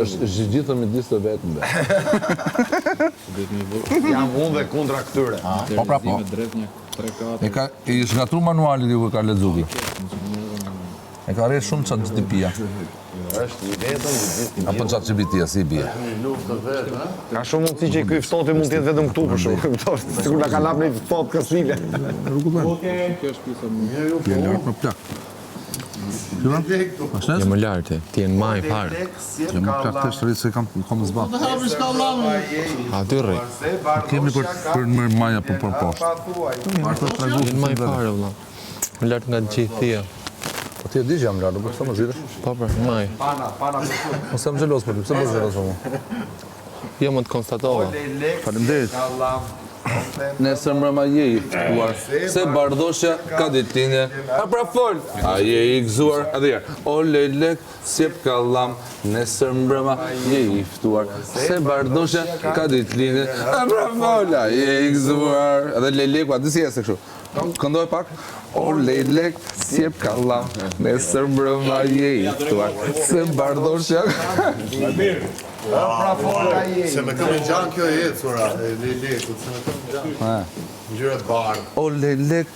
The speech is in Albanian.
Është gjithë midis të vetëm. Jam unë dhe kundra këtyre. Po pra po. I shgatru manualin ju ka lexuar. E ka rrë shumë çat GDP-ja. Është i vetëm Apo çat GPT-ja si bie. Ka shumë mundësi që ky ftohti mund të jetë vetëm këtu për shkak. Sigur na ka lap në ftohtë Kastile. Ti e lart në plak. Je më lartë, ti je në maj parë. Që më plak të shtëri se kam zbat. A dy rri. Kemi për më maja për poshtë. Je në maj parë, vëlla. Më lartë nga gjithë thia. Po ti e di që jam lart, po pse më zgjidhesh? Po për, maj. Mos jam xheloz për ty, pse më xheloz unë? Jo më të konstatova. Faleminderit. Nesër mbrëma je i ftuar, se bardhoshja ka ditëlindje. A pra fol, a je i gëzuar, a dhe o lelek, sjep kallam, nesër mbrëma je i ftuar, se bardhoshja ka ditëlindje. A pra fol, a je i gëzuar, a dhe leleku, a disi jesë kështu. Këndoj pak, o lelek, sjep kallam, nesër mbrëma je i ftuar, se bardhoshja Se me këmë gjanë kjo e cura, lelekut, se me këmë gjanë. Ngjyrat bardhë. O lelek,